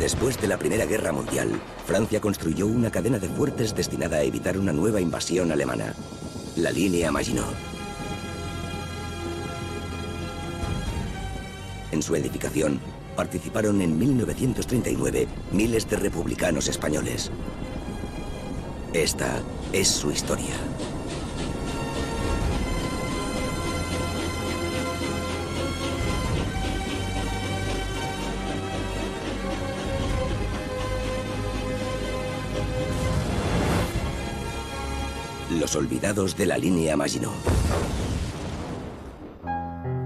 Después de la Primera Guerra Mundial, Francia construyó una cadena de fuertes destinada a evitar una nueva invasión alemana, la línea Maginot. En su edificación participaron en 1939 miles de republicanos españoles. Esta es su historia. Los olvidados de la línea Maginot.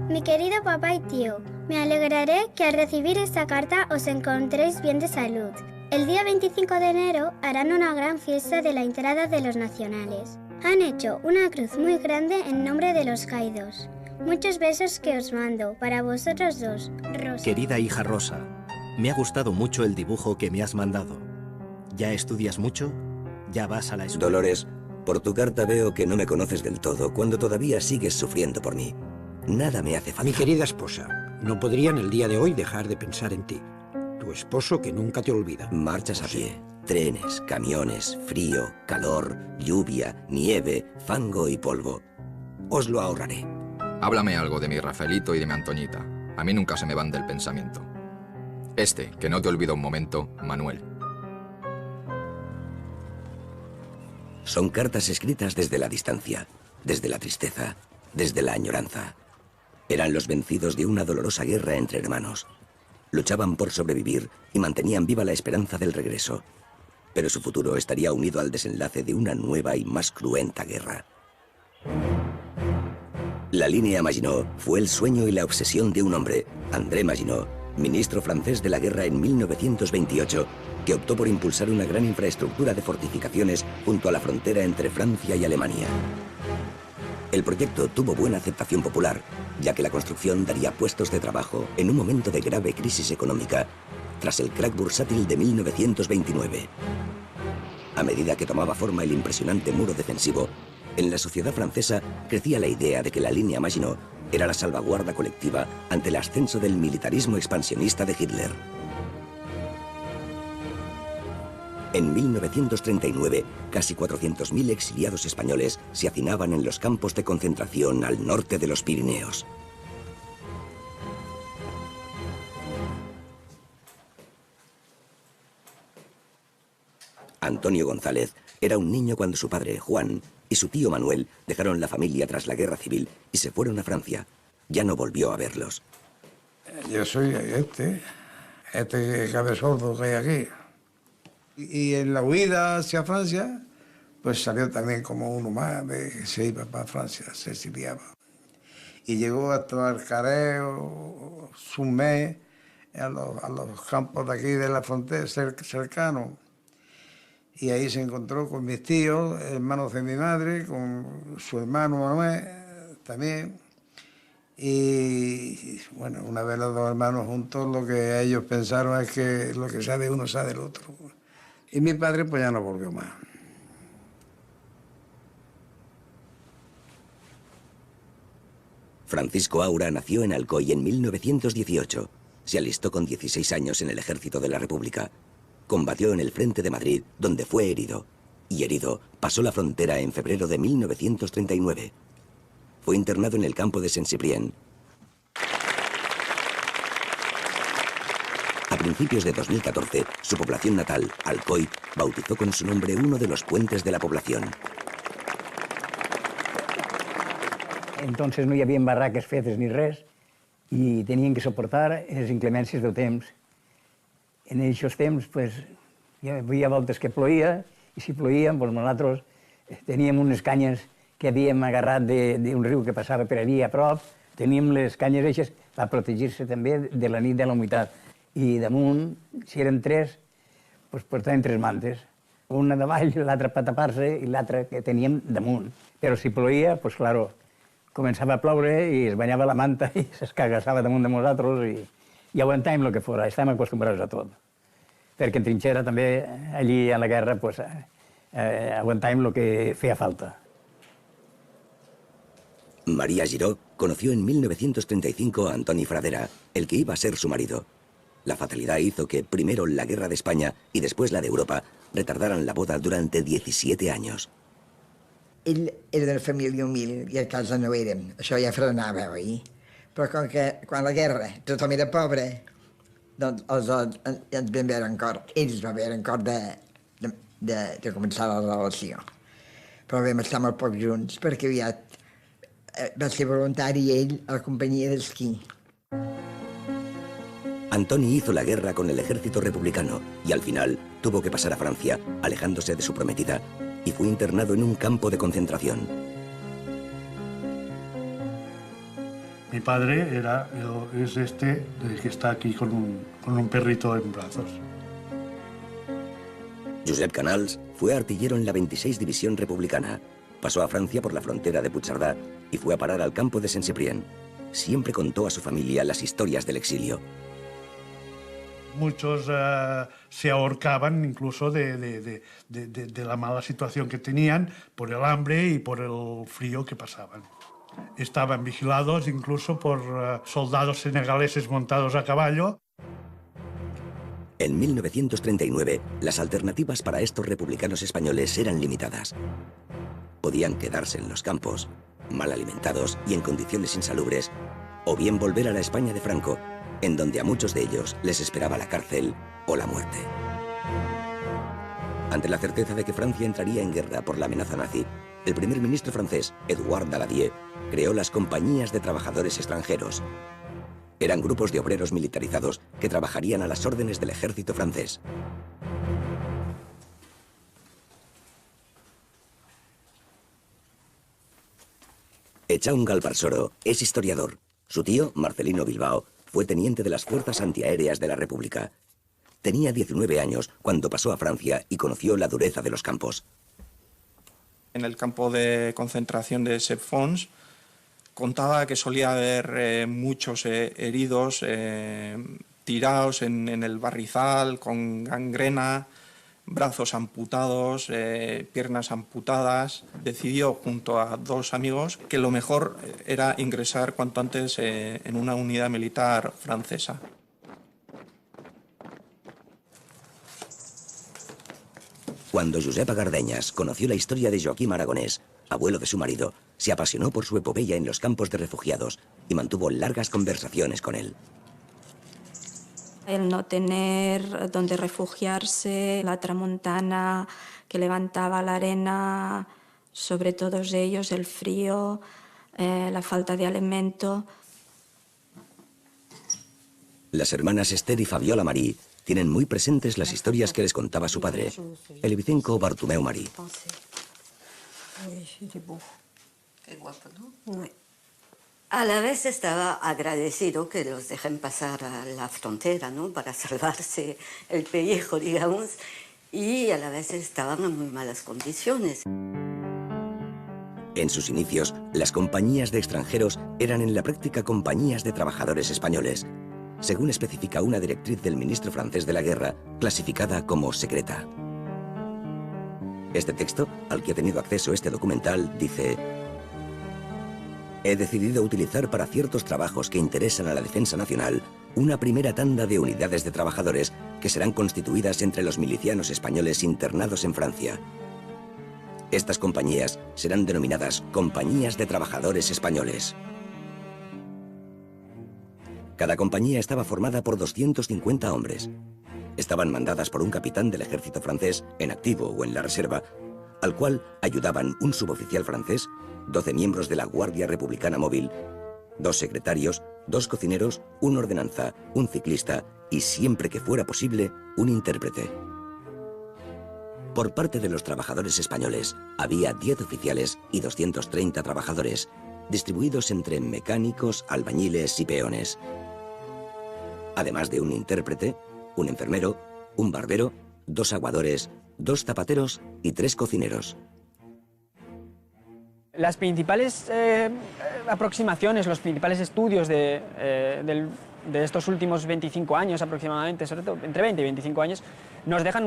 Mi querido papá y tío, me alegraré que al recibir esta carta os encontréis bien de salud. El día 25 de enero harán una gran fiesta de la entrada de los nacionales. Han hecho una cruz muy grande en nombre de los caídos. Muchos besos que os mando para vosotros dos, Rosa. Querida hija Rosa, me ha gustado mucho el dibujo que me has mandado. ¿Ya estudias mucho? ¿Ya vas a la escuela? Dolores, por tu carta veo que no me conoces del todo cuando todavía sigues sufriendo por mí. Nada me hace falta. Mi querida esposa, no podría en el día de hoy dejar de pensar en ti. Tu esposo que nunca te olvida. Marchas a pie, trenes, camiones, frío, calor, lluvia, nieve, fango y polvo. Os lo ahorraré. Háblame algo de mi Rafaelito y de mi Antoñita. A mí nunca se me van del pensamiento. Que no te olvido un momento, Manuel. Son cartas escritas desde la distancia, desde la tristeza, desde la añoranza. Eran los vencidos de una dolorosa guerra entre hermanos. Luchaban por sobrevivir y mantenían viva la esperanza del regreso. Pero su futuro estaría unido al desenlace de una nueva y más cruenta guerra. La línea Maginot fue el sueño y la obsesión de un hombre, André Maginot, ministro francés de la guerra en 1928, que optó por impulsar una gran infraestructura de fortificaciones junto a la frontera entre Francia y Alemania. El proyecto tuvo buena aceptación popular, ya que la construcción daría puestos de trabajo en un momento de grave crisis económica, tras el crack bursátil de 1929. A medida que tomaba forma el impresionante muro defensivo, en la sociedad francesa crecía la idea de que la línea Maginot era la salvaguarda colectiva ante el ascenso del militarismo expansionista de Hitler. En 1939, casi 400.000 exiliados españoles se hacinaban en los campos de concentración al norte de los Pirineos. Antonio González era un niño cuando su padre, Juan, y su tío Manuel dejaron la familia tras la guerra civil y se fueron a Francia. Ya no volvió a verlos. Yo soy este cabezoso que hay aquí. Y en la huida hacia Francia, pues salió también como uno más, que se iba para Francia, se exiliaba. Y llegó hasta el Careo, Sumé, a los campos de aquí de la frontera cercanos. Y ahí se encontró con mis tíos, hermanos de mi madre, con su hermano Manuel también. Y bueno, una vez los dos hermanos juntos, lo que ellos pensaron es que lo que sea de uno sea del otro. Y mi padre pues ya no volvió más. Francisco Aura nació en Alcoy en 1918. Se alistó con 16 años en el Ejército de la República. Combatió en el Frente de Madrid, donde fue herido. Y herido, pasó la frontera en febrero de 1939. Fue internado en el campo de Saint-Cyprien. A principios de 2014, su población natal, Alcoy, bautizó con su nombre uno de los puentes de la población. Entonces no hi havia barraques fetes ni res i tenien que suportar les inclemències del temps. En aquests temps pues, hi havia voltes que ploïa i si ploïa pues, nosaltres teníem unes canyes que havíem agarrat d'un riu que passava per allí a prop, teníem les canyes eixes per protegir-se també de la nit de la humitat. I damunt, si eren tres, doncs portàvem tres mantes. Una davall, l'altra per tapar-se i l'altra que teníem damunt. Però si ploïa, doncs, clar, començava a ploure i es banyava la manta i s'escagassava damunt de nosaltres i aguantàvem el que fos, estàvem acostumbrats a tot. Perquè en trinxera també, allí a la guerra, doncs, aguantàvem el que feia falta. María Giró conoció en 1935 a Antoni Fradera, el que iba a ser su marido. La fatalidad hizo que primero la guerra de España y después la de Europa retardaran la boda durante 17 años. Ell era de família humil i a casa no érem. Això ja frenava, oi? Però com que quan la guerra tothom era pobre, doncs els dos ens vam veure en cor. Ells van veure en cor de començar la relació. Però vam estar molt poc junts perquè aviat va ser voluntari ell a la companyia d'esquí. Antoni hizo la guerra con el ejército republicano y al final tuvo que pasar a Francia, alejándose de su prometida, y fue internado en un campo de concentración. Mi padre es este que está aquí con un perrito en brazos. Josep Canals fue artillero en la 26 División Republicana. Pasó a Francia por la frontera de Puigcerdà y fue a parar al campo de Saint-Cyprien. Siempre contó a su familia las historias del exilio. Muchos se ahorcaban incluso de la mala situación que tenían por el hambre y por el frío que pasaban. Estaban vigilados incluso por soldados senegaleses montados a caballo. En 1939, las alternativas para estos republicanos españoles eran limitadas. Podían quedarse en los campos, mal alimentados y en condiciones insalubres, o bien volver a la España de Franco, en donde a muchos de ellos les esperaba la cárcel o la muerte. Ante la certeza de que Francia entraría en guerra por la amenaza nazi, el primer ministro francés, Edouard Daladier, creó las compañías de trabajadores extranjeros. Eran grupos de obreros militarizados que trabajarían a las órdenes del ejército francés. Echaun Galparsoro es historiador. Su tío, Marcelino Bilbao, fue teniente de las fuerzas antiaéreas de la República. Tenía 19 años cuando pasó a Francia y conoció la dureza de los campos. En el campo de concentración de Cefons contaba que solía haber muchos heridos tirados en el barrizal, con gangrena, brazos amputados, piernas amputadas. Decidió junto a dos amigos que lo mejor era ingresar cuanto antes en una unidad militar francesa. Cuando Josepa Gardeñas conoció la historia de Joaquim Aragonés, abuelo de su marido, se apasionó por su epopeya en los campos de refugiados y mantuvo largas conversaciones con él. El no tener donde refugiarse, la tramontana que levantaba la arena sobre todos ellos, el frío, la falta de alimento. Las hermanas Esther y Fabiola Marí tienen muy presentes las historias que les contaba su padre, el ibicenco Bartomeu Marí. Qué guapo, ¿no? A la vez estaba agradecido que los dejen pasar a la frontera, ¿no? Para salvarse el pellejo, digamos, y a la vez estaban en muy malas condiciones. En sus inicios, las compañías de extranjeros eran en la práctica compañías de trabajadores españoles, según especifica una directriz del ministro francés de la guerra, clasificada como secreta. Este texto, al que ha tenido acceso este documental, dice: he decidido utilizar para ciertos trabajos que interesan a la defensa nacional una primera tanda de unidades de trabajadores que serán constituidas entre los milicianos españoles internados en Francia. Estas compañías serán denominadas Compañías de Trabajadores Españoles. Cada compañía estaba formada por 250 hombres. Estaban mandadas por un capitán del ejército francés, en activo o en la reserva, al cual ayudaban un suboficial francés, 12 miembros de la Guardia Republicana Móvil, 2 secretarios, 2 cocineros, un ordenanza, un ciclista y, siempre que fuera posible, un intérprete. Por parte de los trabajadores españoles, había 10 oficiales y 230 trabajadores, distribuidos entre mecánicos, albañiles y peones. Además de un intérprete, un enfermero, un barbero, 2 aguadores, 2 zapateros y 3 cocineros. Las principales aproximaciones, los principales estudios de estos últimos 25 años aproximadamente, sobre todo entre 20 y 25 años, nos dejan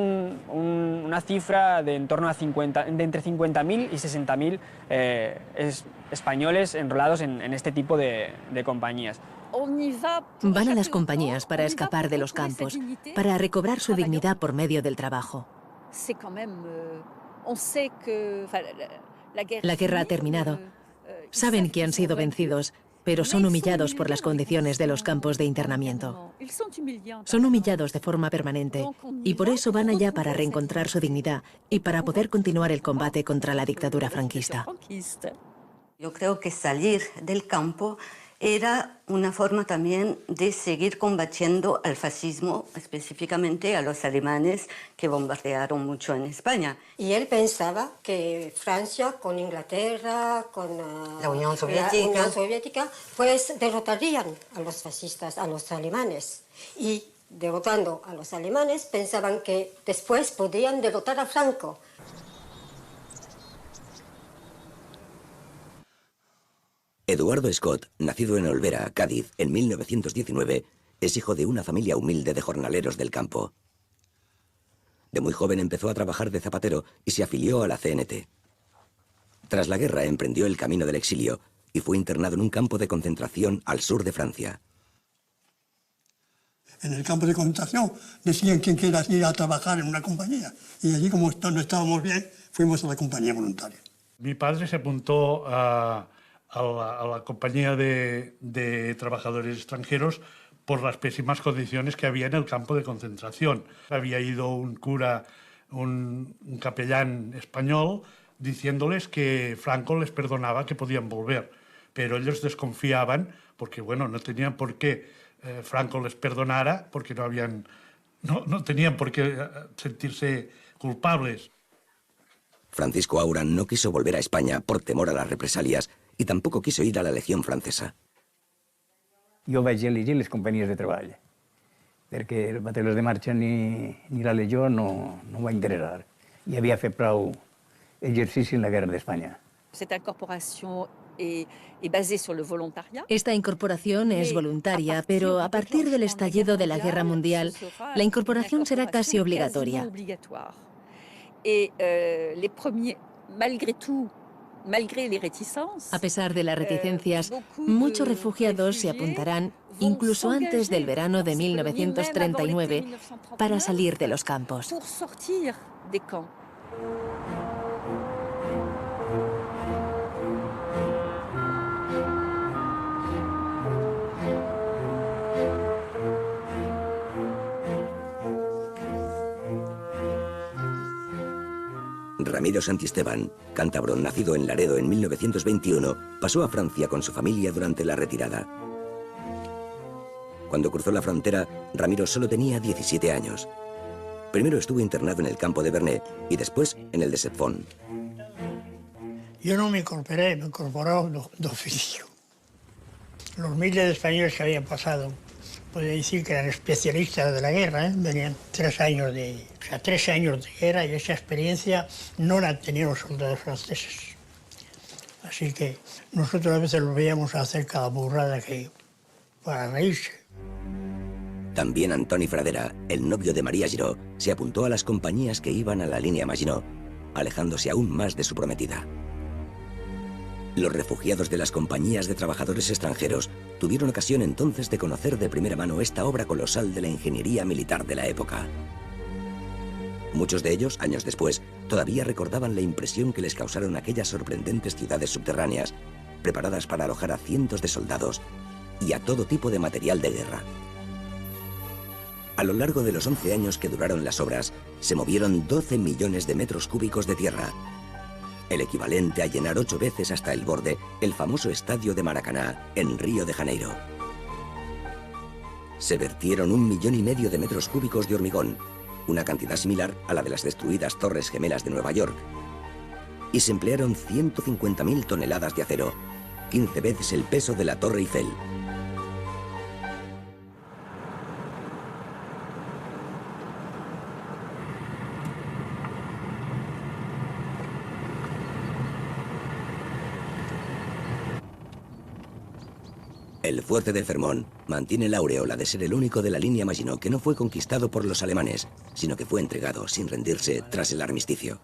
una cifra de en torno a entre 50.000 y 60.000 españoles enrolados en este tipo de compañías. Van a las compañías para escapar de los campos, para recobrar su dignidad por medio del trabajo. La guerra ha terminado. Saben que han sido vencidos, pero son humillados por las condiciones de los campos de internamiento. Son humillados de forma permanente y por eso van allá para reencontrar su dignidad y para poder continuar el combate contra la dictadura franquista. Yo creo que salir del campo era una forma también de seguir combatiendo al fascismo, específicamente a los alemanes que bombardearon mucho en España. Y él pensaba que Francia, con Inglaterra, con la Unión Soviética, pues derrotarían a los fascistas, a los alemanes. Y derrotando a los alemanes, pensaban que después podían derrotar a Franco. Eduardo Scott, nacido en Olvera, Cádiz, en 1919, es hijo de una familia humilde de jornaleros del campo. De muy joven empezó a trabajar de zapatero y se afilió a la CNT. Tras la guerra emprendió el camino del exilio y fue internado en un campo de concentración al sur de Francia. En el campo de concentración decían quién quiera ir a trabajar en una compañía. Y allí, como no estábamos bien, fuimos a la compañía voluntaria. Mi padre se apuntó a la compañía de trabajadores extranjeros por las pésimas condiciones que había en el campo de concentración. Había ido un cura, un capellán español, diciéndoles que Franco les perdonaba, que podían volver. Pero ellos desconfiaban porque, bueno, no tenían por qué Franco les perdonara, porque no tenían por qué sentirse culpables. Francisco Aura no quiso volver a España por temor a las represalias i tampoc quiso ir a la Legió Francesa. Jo vaig elegir les companyies de treball, perquè el batalló de marxa ni la Legió no em va interessar. I havia fet prou exercici en la guerra d'Espanya. Esta incorporación es voluntaria, pero a partir del estallido de la Guerra Mundial, la incorporación será casi obligatoria. A pesar de las reticencias, muchos refugiados se apuntarán, incluso antes del verano de 1939, para salir de los campos. Ramiro Santisteban, cántabro nacido en Laredo en 1921, pasó a Francia con su familia durante la retirada. Cuando cruzó la frontera, Ramiro solo tenía 17 años. Primero estuvo internado en el campo de Vernet y después en el de Sepfón. Yo no me incorporé, me incorporó de oficio. Los miles de españoles que habían pasado, podría decir que eran especialistas de la guerra, venían 3 años de guerra, y esa experiencia no la tenían los soldados franceses. Así que nosotros a veces los veíamos hacer cada burrada que para reírse. También Antoni Fradera, el novio de María Giró, se apuntó a las compañías que iban a la línea Maginot, alejándose aún más de su prometida. Los refugiados de las compañías de trabajadores extranjeros tuvieron ocasión entonces de conocer de primera mano esta obra colosal de la ingeniería militar de la época. Muchos de ellos, años después, todavía recordaban la impresión que les causaron aquellas sorprendentes ciudades subterráneas, preparadas para alojar a cientos de soldados y a todo tipo de material de guerra. A lo largo de los 11 años que duraron las obras, se movieron 12 millones de metros cúbicos de tierra, el equivalente a llenar 8 veces hasta el borde el famoso estadio de Maracaná, en Río de Janeiro. Se vertieron 1,5 millones de metros cúbicos de hormigón, una cantidad similar a la de las destruidas Torres Gemelas de Nueva York. Y se emplearon 150.000 toneladas de acero, 15 veces el peso de la Torre Eiffel. El fuerte de Fermont mantiene la aureola de ser el único de la línea Maginot que no fue conquistado por los alemanes, sino que fue entregado sin rendirse tras el armisticio.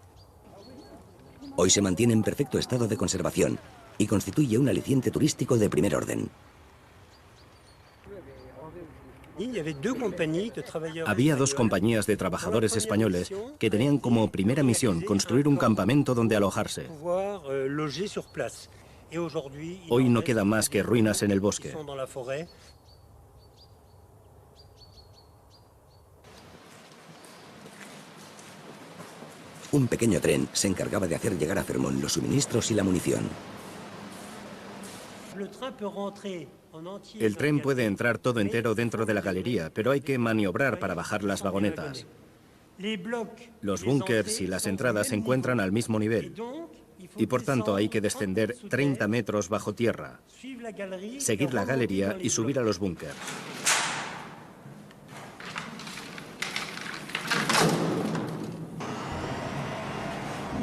Hoy se mantiene en perfecto estado de conservación y constituye un aliciente turístico de primer orden. Había 2 compañías de trabajadores españoles que tenían como primera misión construir un campamento donde alojarse. Hoy no quedan más que ruinas en el bosque. Un pequeño tren se encargaba de hacer llegar a Fermont los suministros y la munición. El tren puede entrar todo entero dentro de la galería, pero hay que maniobrar para bajar las vagonetas. Los búnkers y las entradas se encuentran al mismo nivel y por tanto hay que descender 30 metros bajo tierra, seguir la galería y subir a los búnkers.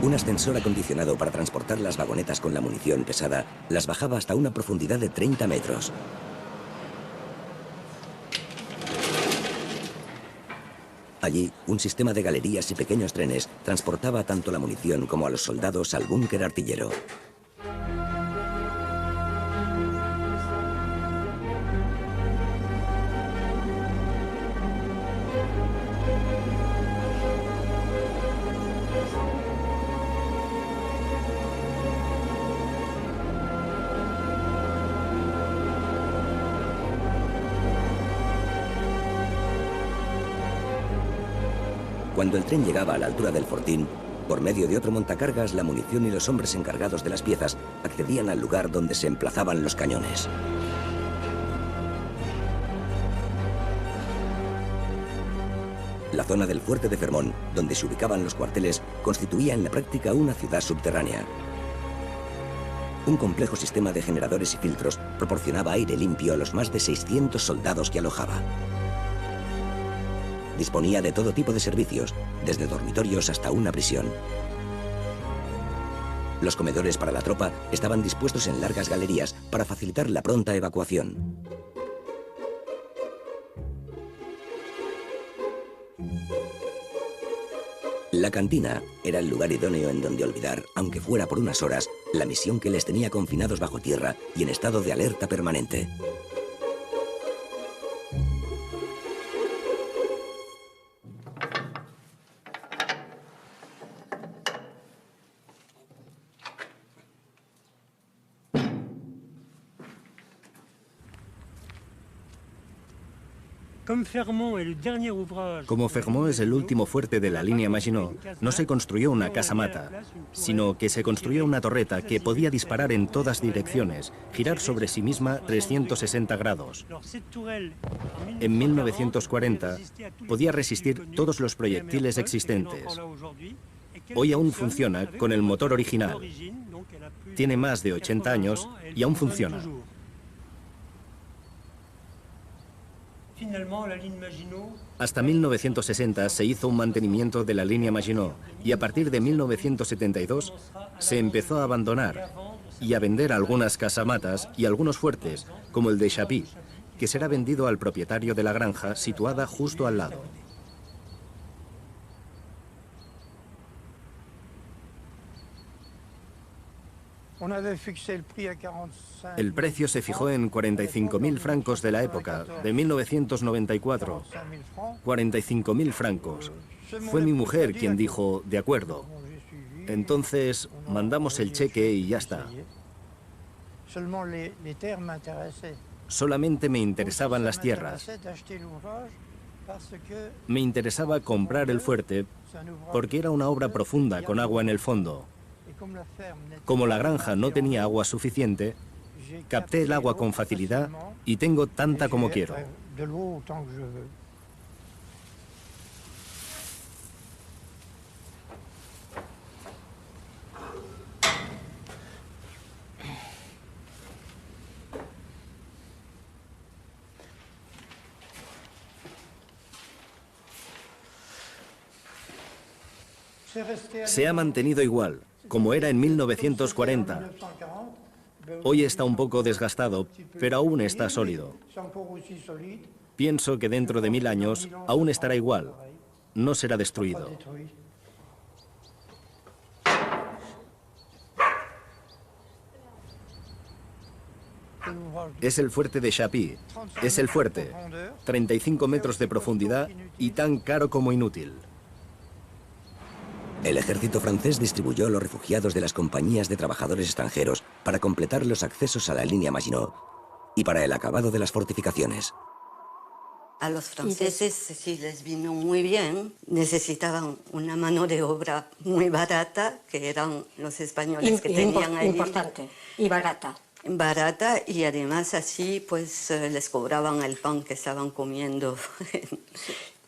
Un ascensor acondicionado para transportar las vagonetas con la munición pesada las bajaba hasta una profundidad de 30 metros. Allí, un sistema de galerías y pequeños trenes transportaba tanto la munición como a los soldados al búnker artillero. Cuando el tren llegaba a la altura del fortín, por medio de otro montacargas, la munición y los hombres encargados de las piezas accedían al lugar donde se emplazaban los cañones. La zona del fuerte de Fermont, donde se ubicaban los cuarteles, constituía en la práctica una ciudad subterránea. Un complejo sistema de generadores y filtros proporcionaba aire limpio a los más de 600 soldados que alojaba. Disponía de todo tipo de servicios, desde dormitorios hasta una prisión. Los comedores para la tropa estaban dispuestos en largas galerías para facilitar la pronta evacuación. La cantina era el lugar idóneo en donde olvidar, aunque fuera por unas horas, la misión que les tenía confinados bajo tierra y en estado de alerta permanente. Como Fermont es el último fuerte de la línea Maginot, no se construyó una casamata, sino que se construyó una torreta que podía disparar en todas direcciones, girar sobre sí misma 360 grados. En 1940 podía resistir todos los proyectiles existentes. Hoy aún funciona con el motor original. Tiene más de 80 años y aún funciona. Hasta 1960 se hizo un mantenimiento de la línea Maginot y a partir de 1972 se empezó a abandonar y a vender algunas casamatas y algunos fuertes, como el de Chapí, que será vendido al propietario de la granja situada justo al lado. El precio se fijó en 45.000 francos de la época, de 1994. 45.000 francos. Fue mi mujer quien dijo, de acuerdo. Entonces mandamos el cheque y ya está. Solamente me interesaban las tierras. Me interesaba comprar el fuerte porque era una obra profunda con agua en el fondo. Como la granja no tenía agua suficiente, capté el agua con facilidad y tengo tanta como quiero. Se ha mantenido igual, como era en 1940. Hoy está un poco desgastado, pero aún está sólido. Pienso que dentro de 1000 años aún estará igual. No será destruido. Es el fuerte de Chapí. Es el fuerte. 35 metros de profundidad y tan caro como inútil. El ejército francés distribuyó a los refugiados de las compañías de trabajadores extranjeros para completar los accesos a la línea Maginot y para el acabado de las fortificaciones. A los franceses, si les vino muy bien, necesitaban una mano de obra muy barata, que eran los españoles que tenían ahí. Importante, y barata. Barata, y además así pues les cobraban el pan que estaban comiendo.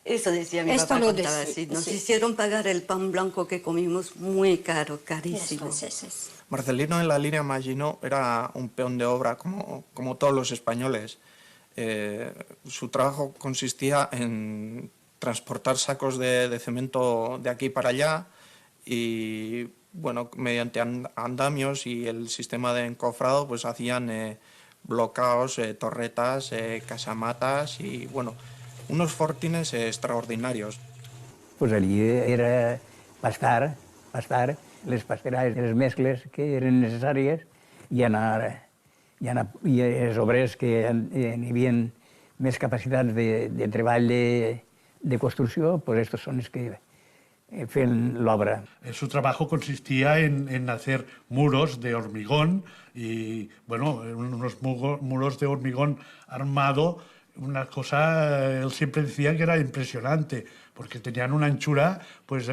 Eso decía mi papá, contaba así. Nos hicieron pagar el pan blanco que comimos muy caro, carísimo. Marcelino en la línea Maginot era un peón de obra como todos los españoles. Su trabajo consistía en transportar sacos de cemento de aquí para allá y, bueno, mediante andamios y el sistema de encofrado, pues hacían blocaos, torretas, casamatas y, bueno, unos fortines extraordinarios. Pues allí era pastar les pasteralls, les mescles que eren necessàries i els obrers que hi havia més capacitats de treball de construcció, pues estos son los que feien l'obra. Su trabajo consistía en hacer muros de hormigón y, bueno, unos muros de hormigón armado. Una cosa, él siempre decía que era impresionante, porque tenían una anchura pues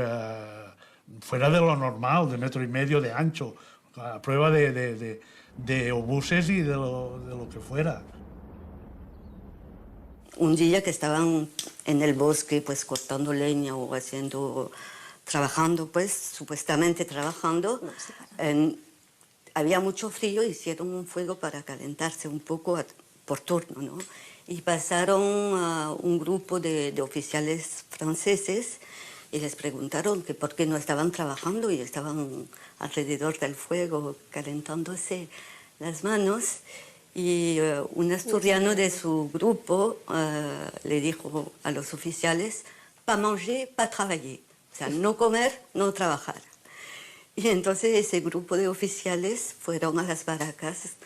fuera de lo normal, de 1,5 metros de ancho, a prueba de obuses y de lo que fuera. Un día que estaban en el bosque pues cortando leña o trabajando pues, supuestamente trabajando, había mucho frío, hicieron un fuego para calentarse un poco por turno, ¿no? Y pasaron a un grupo de oficiales franceses y les preguntaron que por qué no estaban trabajando y estaban alrededor del fuego calentándose las manos. Y un asturiano de su grupo le dijo a los oficiales, pas manger, pas travailler, o sea, no comer, no trabajar. Y entonces ese grupo de oficiales fueron a las barracas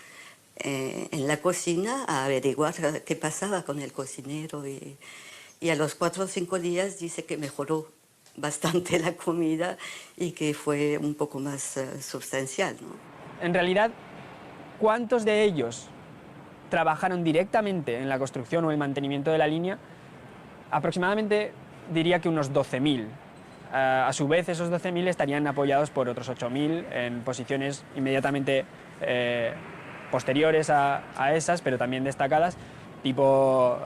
en la cocina a averiguar qué pasaba con el cocinero y a los 4 o 5 días dice que mejoró bastante la comida y que fue un poco más sustancial, ¿no? En realidad, ¿cuántos de ellos trabajaron directamente en la construcción o el mantenimiento de la línea? Aproximadamente diría que unos 12.000. A su vez, esos 12.000 estarían apoyados por otros 8.000 en posiciones inmediatamente posteriores a esas, pero también destacadas, tipo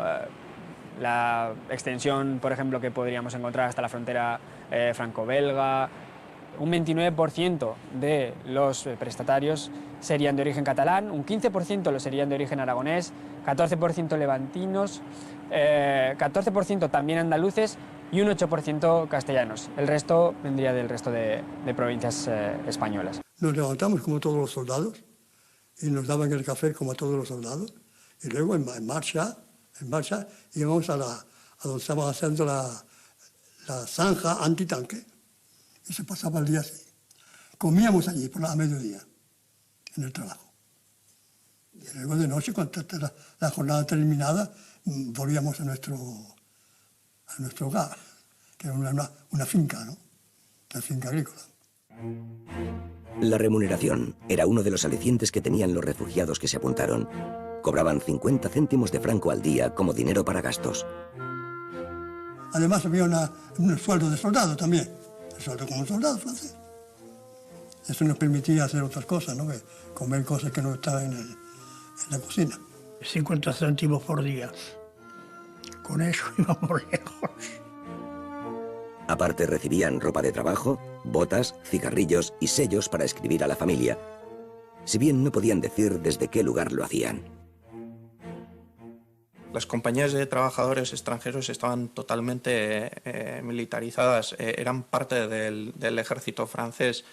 la extensión, por ejemplo, que podríamos encontrar hasta la frontera franco-belga. Un 29% de los prestatarios serían de origen catalán, un 15% lo serían de origen aragonés, 14% levantinos, 14% también andaluces y un 8% castellanos. El resto vendría del resto de provincias españolas. Nos levantamos como todos los soldados y nos daban el café como a todos los soldados y luego en marcha íbamos a donde estaban haciendo la zanja antitanque y se pasaba el día así. Comíamos allí a mediodía en el trabajo. Y luego de noche, cuando la jornada terminada, volvíamos a nuestro hogar, que era una finca, ¿no? Una finca agrícola. La remuneración era uno de los alicientes que tenían los refugiados que se apuntaron. Cobraban 50 céntimos de franco al día como dinero para gastos. Además había un sueldo de soldado también, el sueldo como un soldado francés. Eso nos permitía hacer otras cosas, ¿no? Comer cosas que no estaban en la cocina. 50 céntimos por día. Con eso íbamos lejos. Aparte recibían ropa de trabajo, botas, cigarrillos y sellos para escribir a la familia, si bien no podían decir desde qué lugar lo hacían. Las compañías de trabajadores extranjeros estaban totalmente militarizadas, eran parte del ejército francés.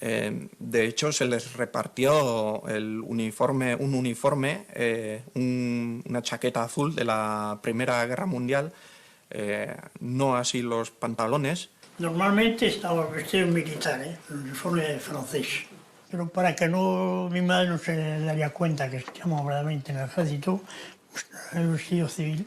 De hecho, se les repartió un uniforme, una chaqueta azul de la Primera Guerra Mundial, no así los pantalones. Normalmente estaba vestido militar, el uniforme francés. Pero para que mi madre no se daría cuenta que estamos verdaderamente en el ejército, pues el vestido civil.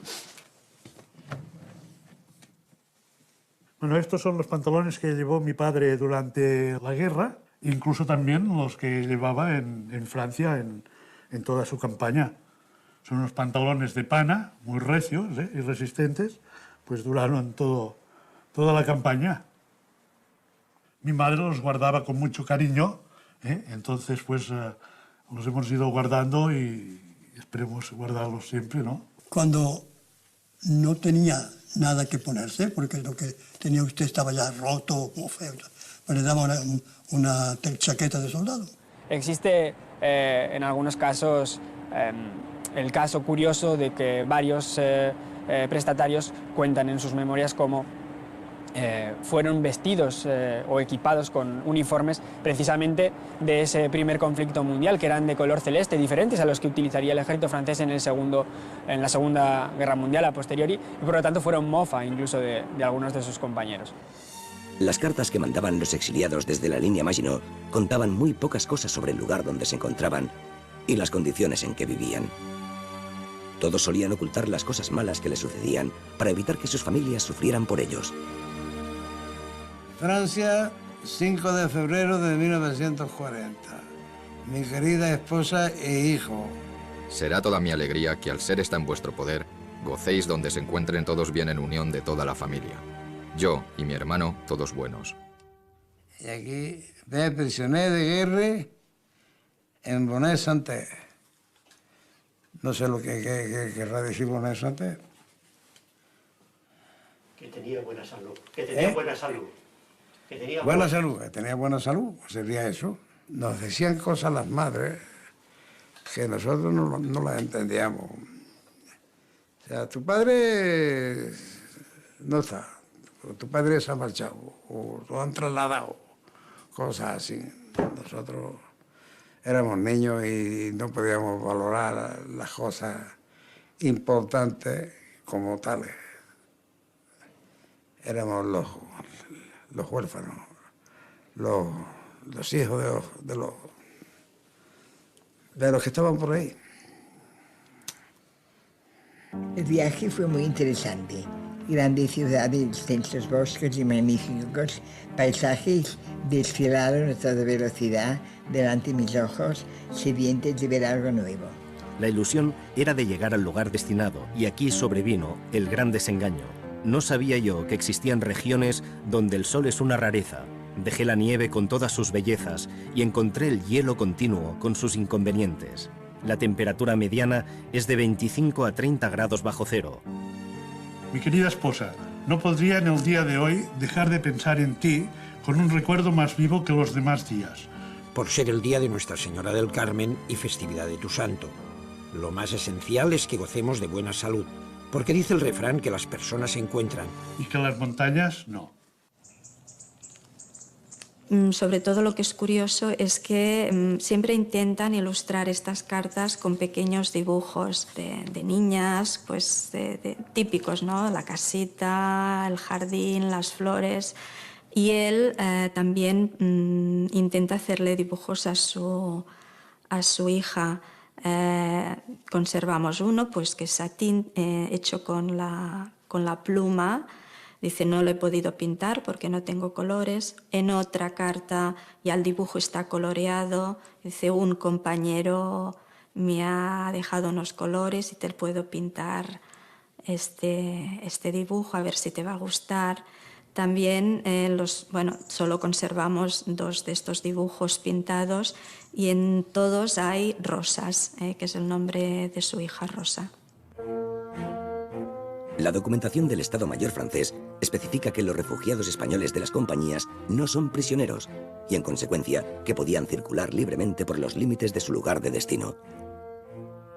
Bueno, estos son los pantalones que llevó mi padre durante la guerra, incluso también los que llevaba en Francia en toda su campaña. Son unos pantalones de pana, muy recios y resistentes, pues duraron toda la campaña. Mi madre los guardaba con mucho cariño, entonces pues los hemos ido guardando y esperemos guardarlos siempre, ¿no? Cuando no tenía nada que ponerse, porque lo que tenía usted estaba ya roto, como feo, pues le daba una chaqueta de soldado. Existe en algunos casos el caso curioso de que varios prestatarios cuentan en sus memorias cómo fueron vestidos o equipados con uniformes precisamente de ese primer conflicto mundial, que eran de color celeste, diferentes a los que utilizaría el ejército francés en la Segunda Guerra Mundial a posteriori, y por lo tanto fueron mofa incluso de algunos de sus compañeros. Las cartas que mandaban los exiliados desde la línea Maginot contaban muy pocas cosas sobre el lugar donde se encontraban y las condiciones en que vivían. Todos solían ocultar las cosas malas que les sucedían para evitar que sus familias sufrieran por ellos. Francia, 5 de febrero de 1940. Mi querida esposa e hijo. Será toda mi alegría que al ser está en vuestro poder, gocéis donde se encuentren todos bien en unión de toda la familia. Yo y mi hermano, todos buenos. Y aquí, ve prisionero de guerra en Bonnet-Santé. No sé lo que querrá decir Bonnet-Santé. Que tenía buena salud. Que tenía buena salud. Que tenía buena salud, que tenía buena salud, sería eso. Nos decían cosas las madres que nosotros no las entendíamos. O sea, tu padre no está, tu padre se ha marchado, o lo han trasladado, cosas así. Nosotros éramos niños y no podíamos valorar las cosas importantes como tales. Éramos los huérfanos, los hijos de los que estaban por ahí. El viaje fue muy interesante. Grandes ciudades, densos bosques y magníficos paisajes desfilaron a toda velocidad delante de mis ojos, sedientes de ver algo nuevo. La ilusión era de llegar al lugar destinado y aquí sobrevino el gran desengaño. No sabía yo que existían regiones donde el sol es una rareza. Dejé la nieve con todas sus bellezas y encontré el hielo continuo con sus inconvenientes. La temperatura mediana es de 25 a 30 grados bajo cero. Mi querida esposa, no podría en el día de hoy dejar de pensar en ti con un recuerdo más vivo que los demás días. Por ser el día de Nuestra Señora del Carmen y festividad de tu santo. Lo más esencial es que gocemos de buena salud, porque dice el refrán que las personas se encuentran. Y que las montañas no. Sobre todo lo que es curioso es que siempre intentan ilustrar estas cartas con pequeños dibujos de niñas, pues típicos, ¿no? La casita, el jardín, las flores. Y él también intenta hacerle dibujos a su hija. Conservamos uno, pues que es satín hecho con la pluma. Dice, no lo he podido pintar porque no tengo colores. En otra carta ya el dibujo está coloreado. Dice, un compañero me ha dejado unos colores y te puedo pintar este dibujo, a ver si te va a gustar. También solo conservamos 2 de estos dibujos pintados y en todos hay Rosas, que es el nombre de su hija Rosa. La documentación del Estado Mayor francés especifica que los refugiados españoles de las compañías no son prisioneros y, en consecuencia, que podían circular libremente por los límites de su lugar de destino.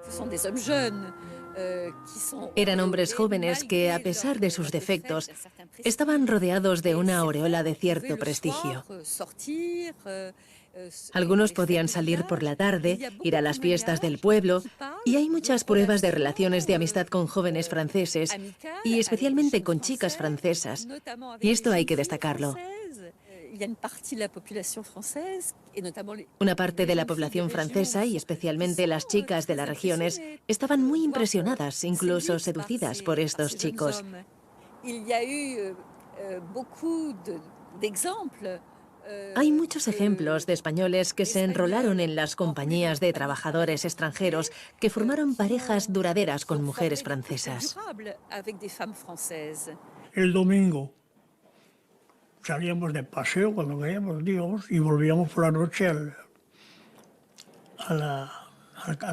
Son des hommes jeunes, Eran hombres jóvenes que, a pesar de sus defectos, estaban rodeados de una aureola de cierto prestigio. Algunos podían salir por la tarde, ir a las fiestas del pueblo, y hay muchas pruebas de relaciones de amistad con jóvenes franceses, y especialmente con chicas francesas. Y esto hay que destacarlo. Una parte de la población francesa, y especialmente las chicas de las regiones, estaban muy impresionadas, incluso seducidas por estos chicos. Hay muchos ejemplos de españoles que se enrolaron en las compañías de trabajadores extranjeros que formaron parejas duraderas con mujeres francesas. El domingo salíamos de paseo cuando veíamos, digamos, y volvíamos por la noche al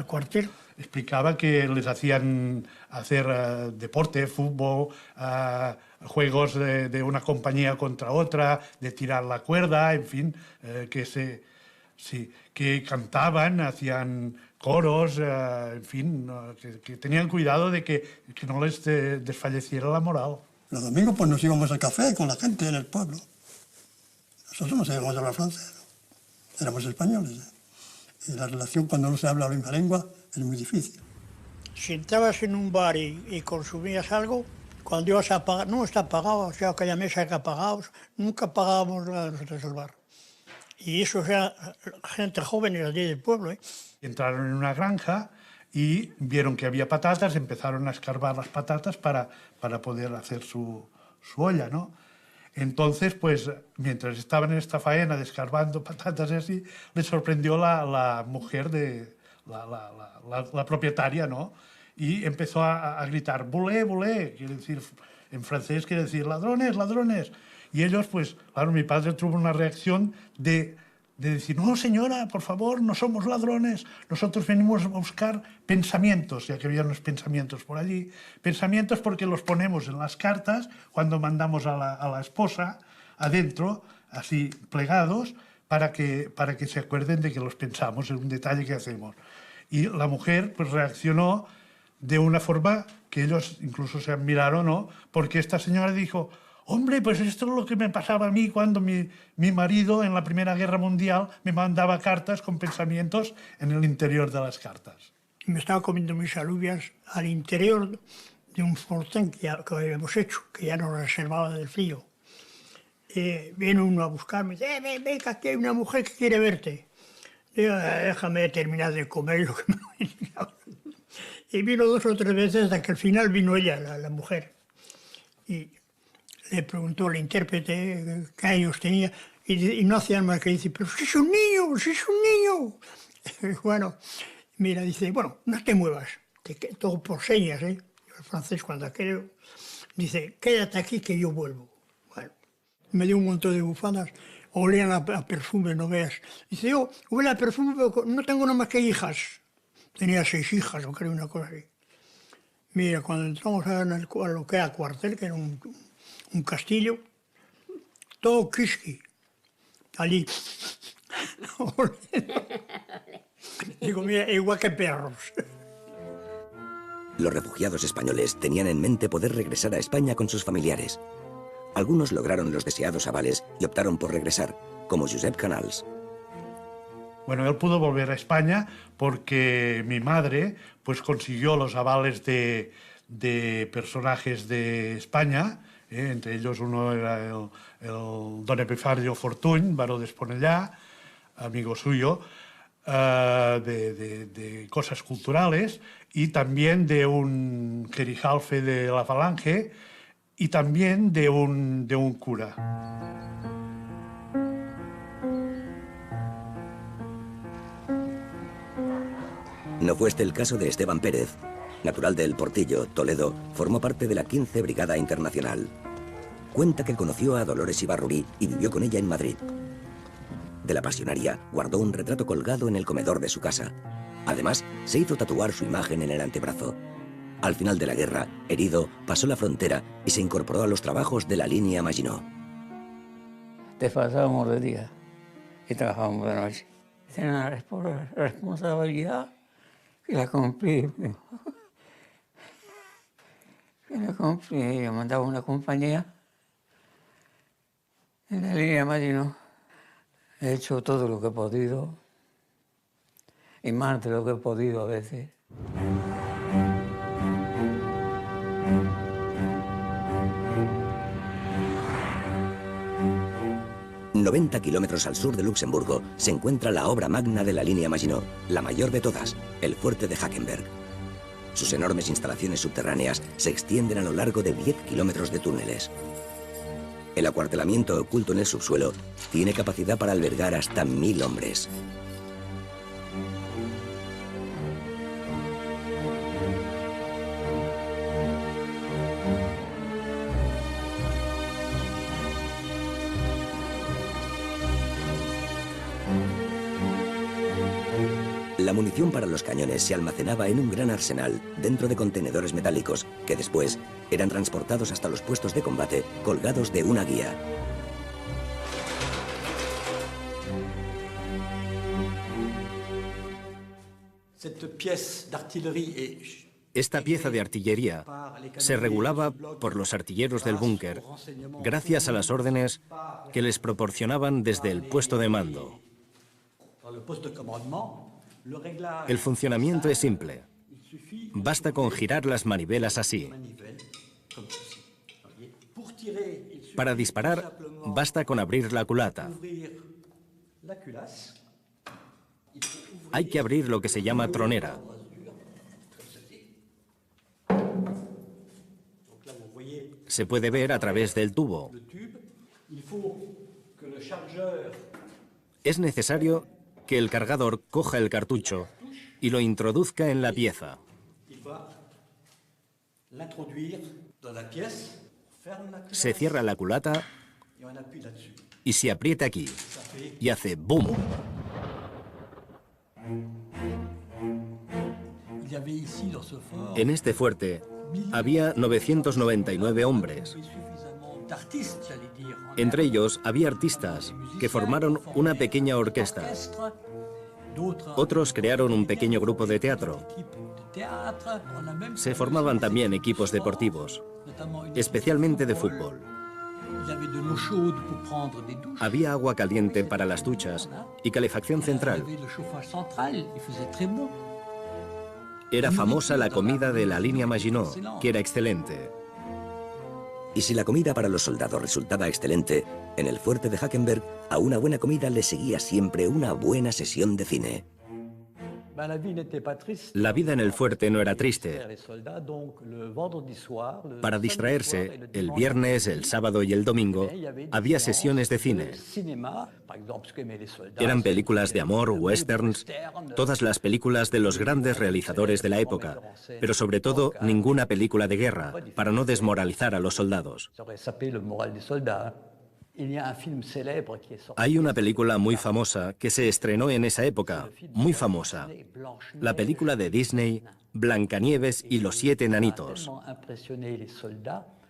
cuartel. Explicaba que les hacían hacer deporte, fútbol, juegos de una compañía contra otra, de tirar la cuerda, en fin, que cantaban, hacían coros, en fin, que tenían cuidado de que no les desfalleciera la moral. Los domingos pues nos íbamos al café con la gente en el pueblo. Nosotros no sabíamos hablar francés, ¿no? Éramos españoles. Y la relación cuando no se habla la misma lengua es muy difícil. Si entrabas en un bar y consumías algo, cuando ibas a pagar, no está pagado, o sea, aquella mesa que pagados, nunca pagábamos nada nosotros el bar. Y eso era gente joven allí del pueblo, ¿eh? Entraron en una granja y vieron que había patatas, empezaron a escarbar las patatas para poder hacer su olla, ¿no? Entonces, pues, mientras estaban en esta faena de escarbando patatas y así, les sorprendió la mujer de la propietaria, ¿no? Y empezó a gritar, volé, volé, quiere decir, en francés quiere decir ladrones, ladrones. Y ellos, pues, claro, mi padre tuvo una reacción de decir, no, señora, por favor, no somos ladrones, nosotros venimos a buscar pensamientos, ya que había unos pensamientos por allí. Pensamientos porque los ponemos en las cartas cuando mandamos a la esposa adentro, así plegados, para que se acuerden de que los pensamos, es un detalle que hacemos. Y la mujer pues reaccionó de una forma que ellos incluso se admiraron, ¿no? Porque esta señora dijo, hombre, pues esto es lo que me pasaba a mí cuando mi marido en la Primera Guerra Mundial me mandaba cartas con pensamientos en el interior de las cartas. Me estaba comiendo mis alubias al interior de un fortén que habíamos hecho, que ya nos reservaba del frío. Viene uno a buscarme y dice, venga, aquí hay una mujer que quiere verte. Digo, déjame terminar de comer lo que me voy. Y vino 2 o 3 veces hasta que al final vino ella, la mujer. Y le preguntó el intérprete qué años tenía y no hacían más que decir, pero si es un niño, si es un niño. Bueno, mira, dice, bueno, no te muevas, todo por señas, ¿eh? El francés cuando aquello, dice, quédate aquí que yo vuelvo. Bueno, me dio un montón de bufandas, olían a perfume, no veas. Dice, yo huele a perfume, pero no tengo nada más que hijas. Tenía 6 hijas, o creo, una cosa así. Mira, cuando entramos a lo que era cuartel, que era un castillo, todo quisqui, allí. Digo, mira, igual que perros. Los refugiados españoles tenían en mente poder regresar a España con sus familiares. Algunos lograron los deseados avales y optaron por regresar, como Josep Canals. Bueno, él pudo volver a España porque mi madre pues consiguió los avales de personajes de España, entre ellos uno era el don Epifario Fortuny, baró de Esponellà, amigo suyo, de cosas culturales, y también de un Gerijalfe de la Falange, y también de un cura. No fue este el caso de Esteban Pérez. Natural de El Portillo, Toledo, formó parte de la 15 Brigada Internacional. Cuenta que conoció a Dolores Ibarruri y vivió con ella en Madrid. De la pasionaria, guardó un retrato colgado en el comedor de su casa. Además, se hizo tatuar su imagen en el antebrazo. Al final de la guerra, herido, pasó la frontera y se incorporó a los trabajos de la línea Maginot. Desfalsábamos de día y trabajábamos de noche. Tenía una responsabilidad y la cumplí. Y yo mandaba una compañía en la línea Maginot. He hecho todo lo que he podido y más de lo que he podido a veces. ...90 kilómetros al sur de Luxemburgo se encuentra la obra magna de la línea Maginot, la mayor de todas, el fuerte de Hackenberg. Sus enormes instalaciones subterráneas se extienden a lo largo de 10 kilómetros de túneles. El acuartelamiento oculto en el subsuelo tiene capacidad para albergar hasta 1000 hombres. La munición para los cañones se almacenaba en un gran arsenal dentro de contenedores metálicos que después eran transportados hasta los puestos de combate colgados de una guía. Esta pieza de artillería se regulaba por los artilleros del búnker gracias a las órdenes que les proporcionaban desde el puesto de mando. El funcionamiento es simple. Basta con girar las manivelas así. Para disparar, basta con abrir la culata. Hay que abrir lo que se llama tronera. Se puede ver a través del tubo. Es necesario que el cargador coja el cartucho y lo introduzca en la pieza. Se cierra la culata y se aprieta aquí y hace ¡boom! En este fuerte había 999 hombres. Entre ellos había artistas que formaron una pequeña orquesta. Otros crearon un pequeño grupo de teatro. Se formaban también equipos deportivos, especialmente de fútbol. Había agua caliente para las duchas y calefacción central. Era famosa la comida de la línea Maginot, que era excelente. Y si la comida para los soldados resultaba excelente, en el fuerte de Hackenberg a una buena comida le seguía siempre una buena sesión de cine. La vida en el fuerte no era triste. Para distraerse, el viernes, el sábado y el domingo, había sesiones de cine. Eran películas de amor, westerns, todas las películas de los grandes realizadores de la época, pero sobre todo ninguna película de guerra, para no desmoralizar a los soldados. Hay una película muy famosa que se estrenó en esa época, muy famosa. La película de Disney, Blancanieves y los 7 enanitos.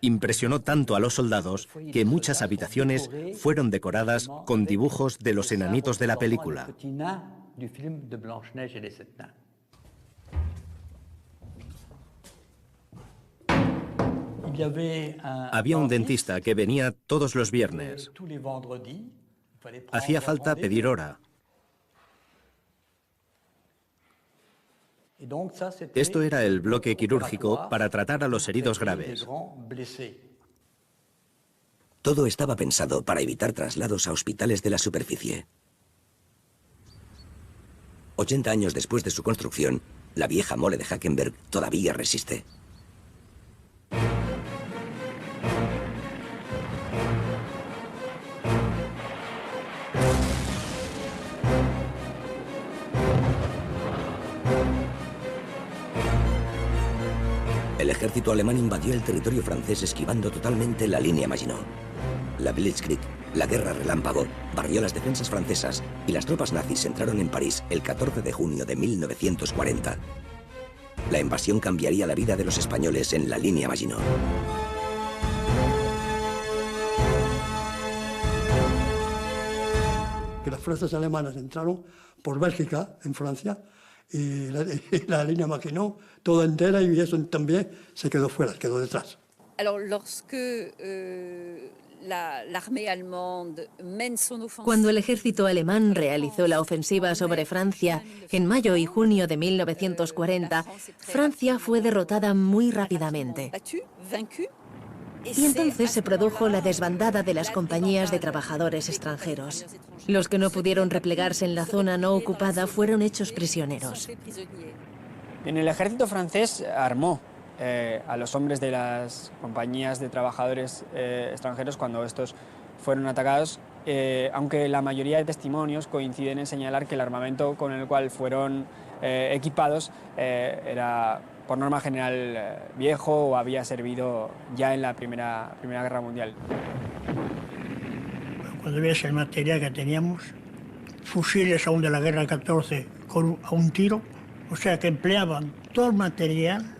Impresionó tanto a los soldados que muchas habitaciones fueron decoradas con dibujos de los enanitos de la película. Había un dentista que venía todos los viernes. Hacía falta pedir hora. Esto era el bloque quirúrgico para tratar a los heridos graves. Todo estaba pensado para evitar traslados a hospitales de la superficie. 80 años después de su construcción, la vieja mole de Hackenberg todavía resiste. El ejército alemán invadió el territorio francés esquivando totalmente la línea Maginot. La Blitzkrieg, la guerra relámpago, barrió las defensas francesas y las tropas nazis entraron en París el 14 de junio de 1940. La invasión cambiaría la vida de los españoles en la línea Maginot. Que las fuerzas alemanas entraron por Bélgica, en Francia, y la línea Maginot, toda entera, y eso también se quedó fuera, quedó detrás. Cuando el ejército alemán realizó la ofensiva sobre Francia en mayo y junio de 1940, Francia fue derrotada muy rápidamente. Y entonces se produjo la desbandada de las compañías de trabajadores extranjeros. Los que no pudieron replegarse en la zona no ocupada fueron hechos prisioneros. En el ejército francés armó a los hombres de las compañías de trabajadores extranjeros cuando estos fueron atacados, aunque la mayoría de testimonios coinciden en señalar que el armamento con el cual fueron equipados era, por norma general, viejo o había servido ya en la Primera Guerra Mundial. Cuando ves el material que teníamos, fusiles aún de la guerra 14 a un tiro, o sea que empleaban todo el material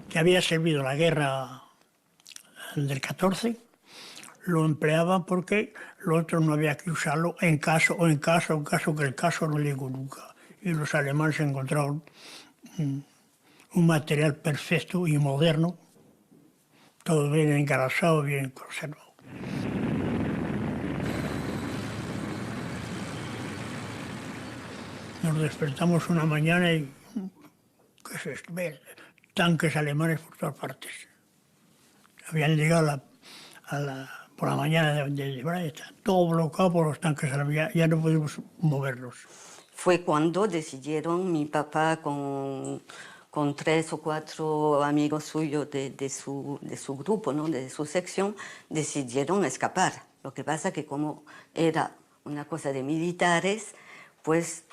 que había servido la guerra del 14, lo empleaban porque lo otro no había que usarlo en caso que el caso no llegó nunca. Y los alemanes encontraron un material perfecto y moderno, todo bien engrasado, bien conservado. Nos despertamos una mañana y ¿qué es esto? Tanques alemanes por todas partes. Habían llegado por la mañana de Brest, todo bloqueado por los tanques alemanes, ya no pudimos movernos. Fue cuando decidieron mi papá con 3 o 4 amigos suyos de su grupo, ¿no? De su sección, decidieron escapar. Lo que pasa que como era una cosa de militares, pues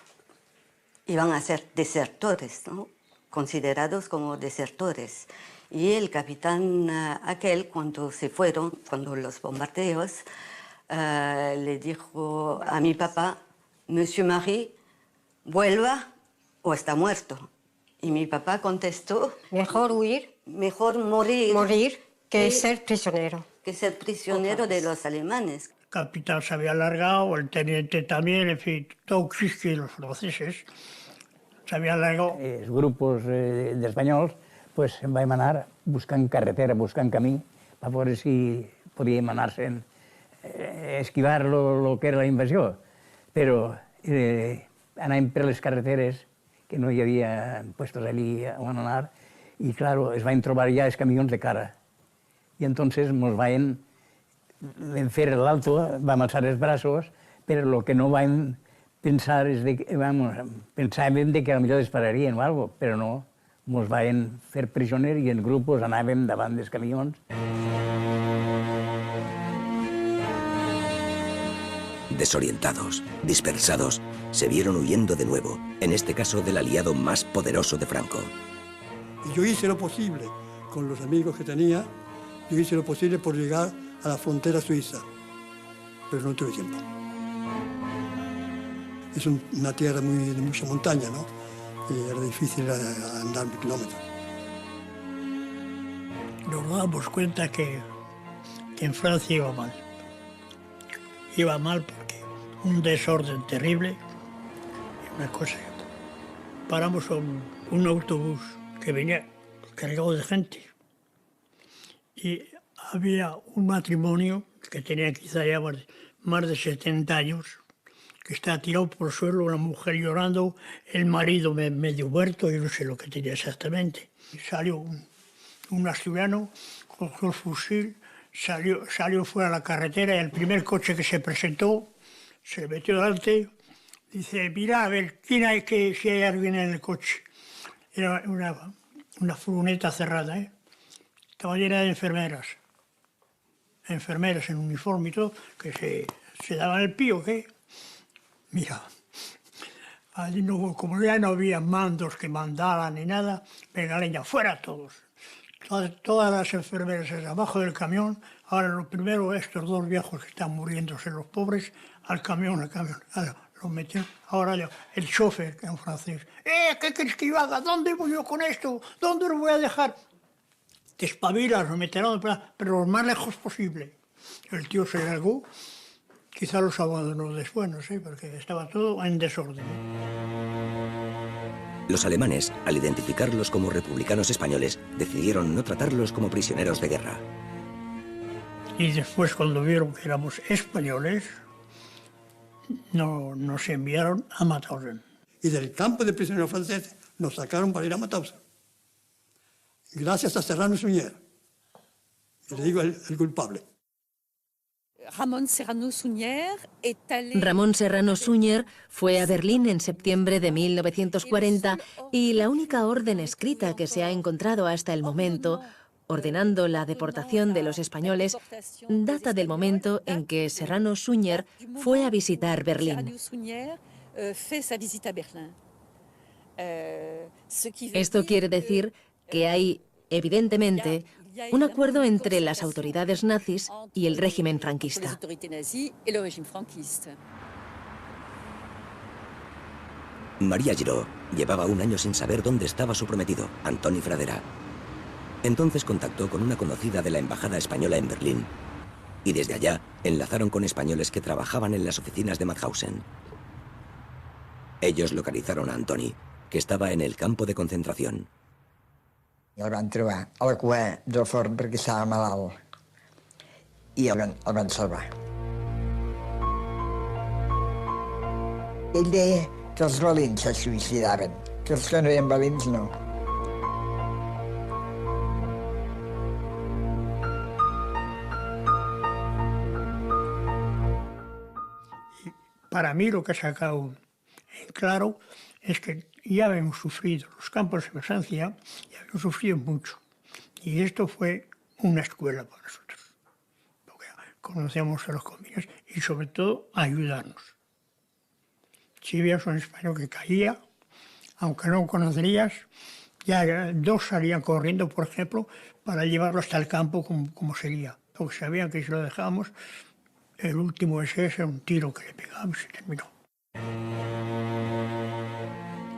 iban a ser desertores, ¿no? Considerados como desertores. Y el capitán aquel, cuando se fueron, cuando los bombardeos, le dijo a mi papá, Monsieur Marie, vuelva o está muerto. Y mi papá contestó, mejor huir, mejor morir que ser prisionero. Que ser prisionero de los alemanes. El capitán se había largado, el teniente también, en fin, todo que los franceses se habían largado. Els grupos d'espanyols pues, vam anar buscant carretera, buscant camí, per veure si podíem anar-se'n, esquivar lo que era la invasió. Però anàvem per les carreteres, que no hi havia puestos allí on anar, i, claro, es van trobar ja els camions de cara. I entonces ens vam fer l'alto, vam alçar els braços, però el que no vam pensar és que, pensàvem que potser dispararien o alguna cosa, però no, ens van fer prisioners i en grupos anàvem davant dels camions. Desorientados, dispersados, se vieron huyendo de nuevo, en este caso del aliado más poderoso de Franco. Y yo hice lo posible, con los amigos que tenía, yo hice lo posible por llegar a la frontera suiza, pero no tuve tiempo. Es una tierra de mucha montaña, ¿no? Y era difícil andar 1.000 kilómetros. Nos damos cuenta que en Francia iba mal. Iba mal porque un desorden terrible, una cosa. Paramos un autobús que venía cargado de gente y había un matrimonio que tenía quizá ya más de 70 años, que estaba tirado por el suelo, la mujer llorando, el marido medio muerto, yo no sé lo que tenía exactamente. Y salió un asturiano, cogió el fusil, salió fuera a la carretera y el primer coche que se presentó se le metió delante. Dice, mira, a ver, ¿quién hay si hay alguien en el coche? Era una furgoneta cerrada, ¿eh? Estaba llena de enfermeras en uniforme y todo, que se daban el pío, ¿qué? Mira, allí no, como ya no había mandos que mandaran ni nada, venga leña, fuera todos. Todas las enfermeras abajo del camión. Ahora lo primero, estos 2 viejos que están muriéndose, los pobres, al camión. Los metieron. Ahora el chofer, en francés, ¿qué quieres que yo haga? ¿Dónde voy yo con esto? ¿Dónde lo voy a dejar? Te espabilas, lo meterán, pero lo más lejos posible. El tío se largó, quizá los abandonó después, no sé, porque estaba todo en desorden. Los alemanes, al identificarlos como republicanos españoles, decidieron no tratarlos como prisioneros de guerra. Y después, cuando vieron que éramos españoles, nos enviaron a Mauthausen. Y del campo de prisioneros franceses nos sacaron para ir a Mauthausen. Gracias a Serrano Suñer. Y le digo el culpable. Ramón Serrano Suñer fue a Berlín en septiembre de 1940 y la única orden escrita que se ha encontrado hasta el momento, ordenando la deportación de los españoles, data del momento en que Serrano Suñer fue a visitar Berlín. Esto quiere decir que hay, evidentemente, un acuerdo entre las autoridades nazis y el régimen franquista. María Giró llevaba un año sin saber dónde estaba su prometido, Antoni Fradera. Entonces contactó con una conocida de la embajada española en Berlín y desde allá enlazaron con españoles que trabajaban en las oficinas de Mauthausen. Ellos localizaron a Antoni, que estaba en el campo de concentración. I el van trobar a la cua del forn perquè estava malalt i el van salvar. Ell deia que els valents se suïcidaven, que els que no eren valents no. Para mí lo que ha sacado en claro es que ya habíamos sufrido los campos de Francia, ya habíamos sufrido mucho. Y esto fue una escuela para nosotros, porque conocíamos a los convenios y sobre todo ayudarnos. Si veías un español que caía, aunque no conocerías, ya dos salían corriendo, por ejemplo, para llevarlo hasta el campo como sería. Porque sabían que si lo dejábamos, el último ese era un tiro que le pegábamos y terminó.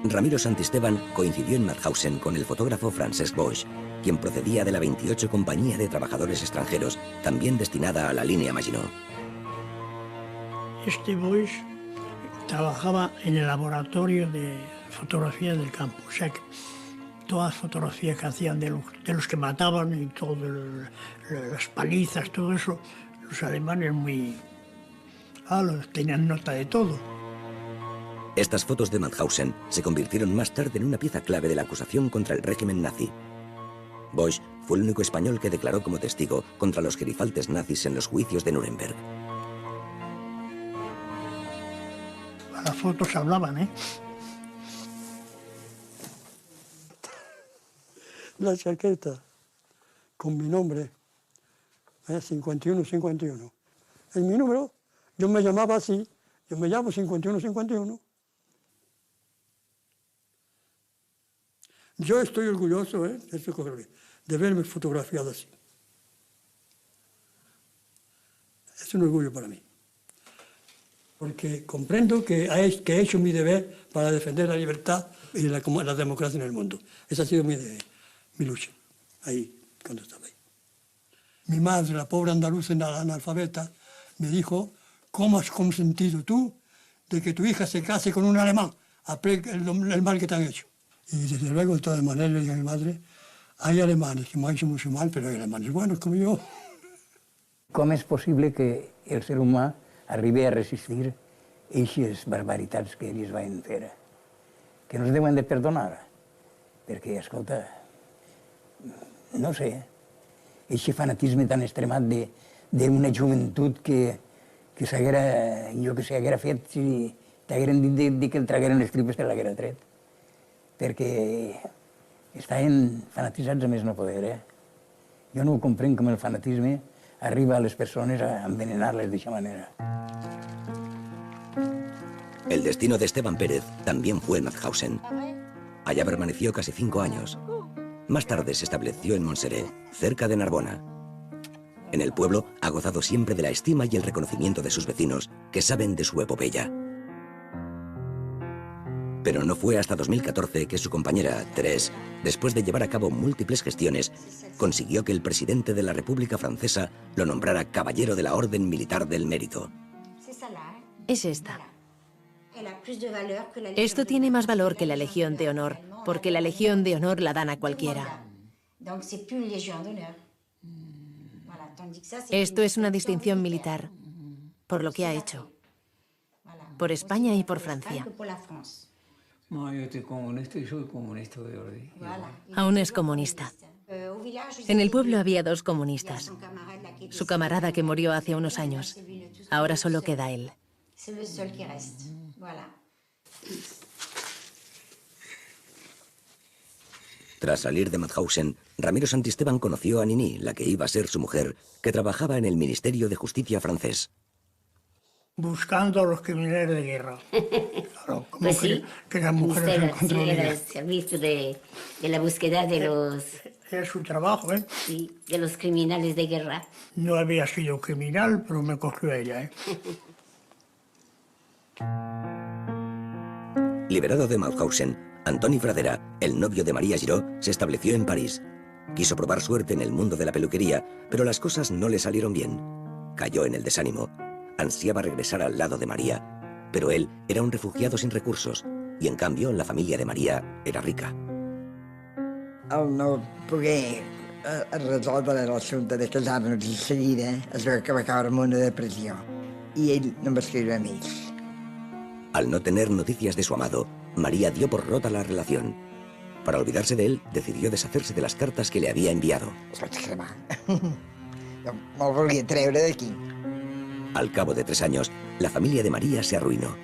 Ramiro Santisteban coincidió en Mauthausen con el fotógrafo Francesc Boix, quien procedía de la 28 Compañía de Trabajadores Extranjeros, también destinada a la línea Maginot. Este Boix trabajaba en el laboratorio de fotografía del campo, o sea que todas las fotografías que hacían de los que mataban y todo, las palizas, todo eso, los alemanes tenían nota de todo. Estas fotos de Mauthausen se convirtieron más tarde en una pieza clave de la acusación contra el régimen nazi. Boix fue el único español que declaró como testigo contra los gerifaltes nazis en los juicios de Nuremberg. Las fotos hablaban, ¿eh? La chaqueta con mi nombre, 5151. En mi número, yo me llamaba así, yo me llamo 5151. Yo estoy orgulloso de verme fotografiado así. Es un orgullo para mí. Porque comprendo que he hecho mi deber para defender la libertad y la democracia en el mundo. Esa ha sido mi lucha, ahí, cuando estaba ahí. Mi madre, la pobre andaluza analfabeta, me dijo, ¿cómo has consentido tú de que tu hija se case con un alemán? El mal que te han hecho. Y desde luego, de todas maneras, le dije a mi madre, hay alemanes que me han hecho mucho mal, pero hay alemanes buenos como yo. Com és possible que el ser humà arribi a resistir aquestes barbaritats que ells van fer? Que no es deuen de perdonar, perquè, escolta, no sé, aquest fanatisme tan extremat d'una joventut que s'haguera fet si t'hagueren dit que el tragueren les tripes te l'haguera tret. Perquè estaven fanatitzats a més no poder, Jo no ho comprenc com el fanatisme arriba a les persones a envenenar-les d'aquesta manera. El destino de Esteban Pérez también fue en Mauthausen. Allá permaneció casi 5 años. Más tarde se estableció en Montserrat, cerca de Narbona. En el pueblo ha gozado siempre de la estima y el reconocimiento de sus vecinos, que saben de su epopeya. Pero no fue hasta 2014 que su compañera, Thérèse, después de llevar a cabo múltiples gestiones, consiguió que el presidente de la República Francesa lo nombrara Caballero de la Orden Militar del Mérito. Es esta. Esto tiene más valor que la Legión de Honor, porque la Legión de Honor la dan a cualquiera. Esto es una distinción militar, por lo que ha hecho. Por España y por Francia. No, yo estoy comunista y soy comunista de verdad. Aún es comunista. En el pueblo había 2 comunistas. Su camarada que murió hace unos años. Ahora solo queda él. Tras salir de Mauthausen, Ramiro Santisteban conoció a Nini, la que iba a ser su mujer, que trabajaba en el Ministerio de Justicia francés. Buscando a los criminales de guerra. Claro, como pues sí, que las mujeres encontraron. Era el servicio de la búsqueda de los... Era su trabajo, ¿eh? Sí, de los criminales de guerra. No había sido criminal, pero me cogió ella, ¿eh? Liberado de Mauthausen, Antoni Fradera, el novio de María Giraud, se estableció en París. Quiso probar suerte en el mundo de la peluquería, pero las cosas no le salieron bien. Cayó en el desánimo. Ansiaba regresar al lado de María, pero él era un refugiado sin recursos, y en cambio la familia de María era rica. Al no poder resoldre l'assumpte de casar-nos de seguida, es veu que va caure en una depressió, i ell no em va escriure a mi. Al no tener noticias de su amado, María dio por rota la relación. Para olvidarse de él, decidió deshacerse de las cartas que le había enviado. Els vaig cremar. Me'l volia treure d'aquí. Al cabo de 3 años, la familia de María se arruinó.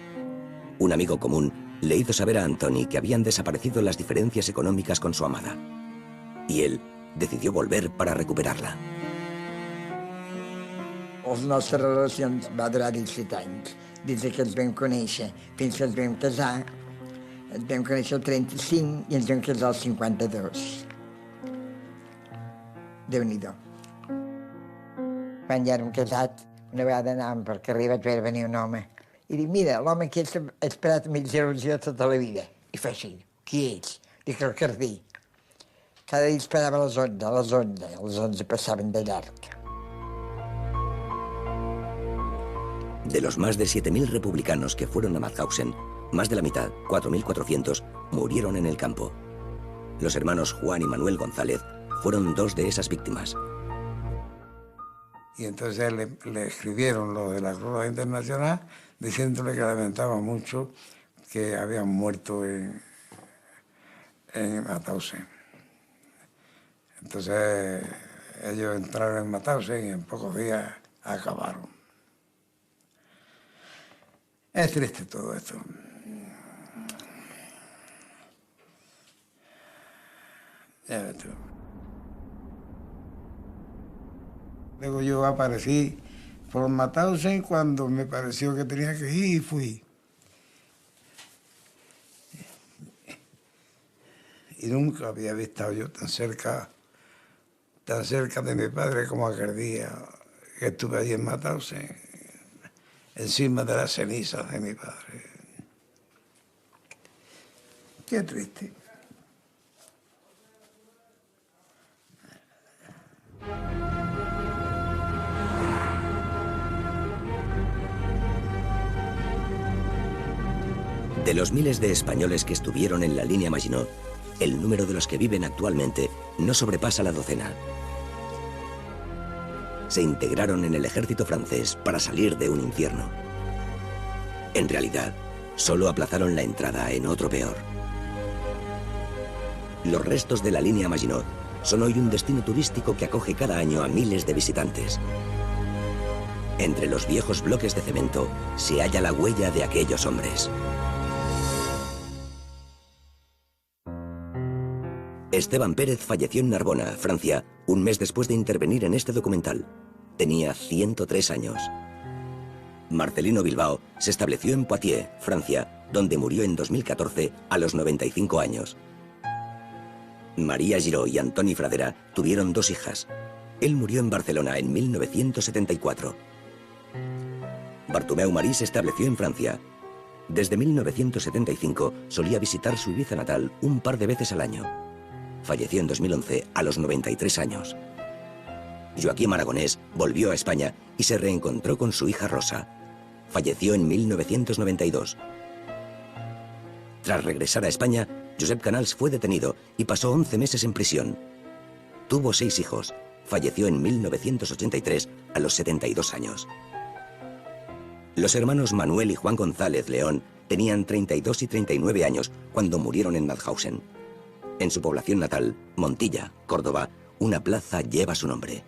Un amigo común le hizo saber a Antoni que habían desaparecido las diferencias económicas con su amada. Y él decidió volver para recuperarla. Les nostres relacions va durar 17 anys. Des que ens vam conèixer fins que ens vam casar, ens vam conèixer el 35 i ens vam casar el 52. Déu-n'hi-do. Quan ja érem casats, una vegada anàvem pel carrer, vaig veure venir un home. I dic, mira, l'home aquest ha esperat amb il·lusió tota la vida. I fa així, qui ets? Dic, el Cardí. Cada dia esperava a les 11, a les 11, a les 11 passaven de llarg. De los más de 7.000 republicanos que fueron a Mauthausen, más de la mitad, 4.400, murieron en el campo. Los hermanos Juan y Manuel González fueron 2 de esas víctimas. Y entonces le escribieron lo de la Cruz Roja Internacional diciéndole que lamentaba mucho que habían muerto en Mauthausen. Entonces ellos entraron en Mauthausen y en pocos días acabaron. Es triste todo esto. Ya ves tú. Luego yo aparecí por Mauthausen cuando me pareció que tenía que ir y fui. Y nunca había visto yo tan cerca de mi padre como aquel día que estuve allí en Mauthausen, encima de las cenizas de mi padre. Qué triste. De los miles de españoles que estuvieron en la línea Maginot, el número de los que viven actualmente no sobrepasa la docena. Se integraron en el ejército francés para salir de un infierno. En realidad, solo aplazaron la entrada en otro peor. Los restos de la línea Maginot son hoy un destino turístico que acoge cada año a miles de visitantes. Entre los viejos bloques de cemento se halla la huella de aquellos hombres. Esteban Pérez falleció en Narbona, Francia, un mes después de intervenir en este documental. Tenía 103 años. Marcelino Bilbao se estableció en Poitiers, Francia, donde murió en 2014 a los 95 años. María Giraud y Antoni Fradera tuvieron 2 hijas. Él murió en Barcelona en 1974. Bartomeu Marí se estableció en Francia. Desde 1975 solía visitar su Ibiza natal un par de veces al año. Falleció en 2011 a los 93 años. Joaquim Aragonés volvió a España y se reencontró con su hija Rosa. Falleció en 1992. Tras regresar a España, Josep Canals fue detenido y pasó 11 meses en prisión. Tuvo 6 hijos. Falleció en 1983 a los 72 años. Los hermanos Manuel y Juan González León tenían 32 y 39 años cuando murieron en Mauthausen. En su población natal, Montilla, Córdoba, una plaza lleva su nombre.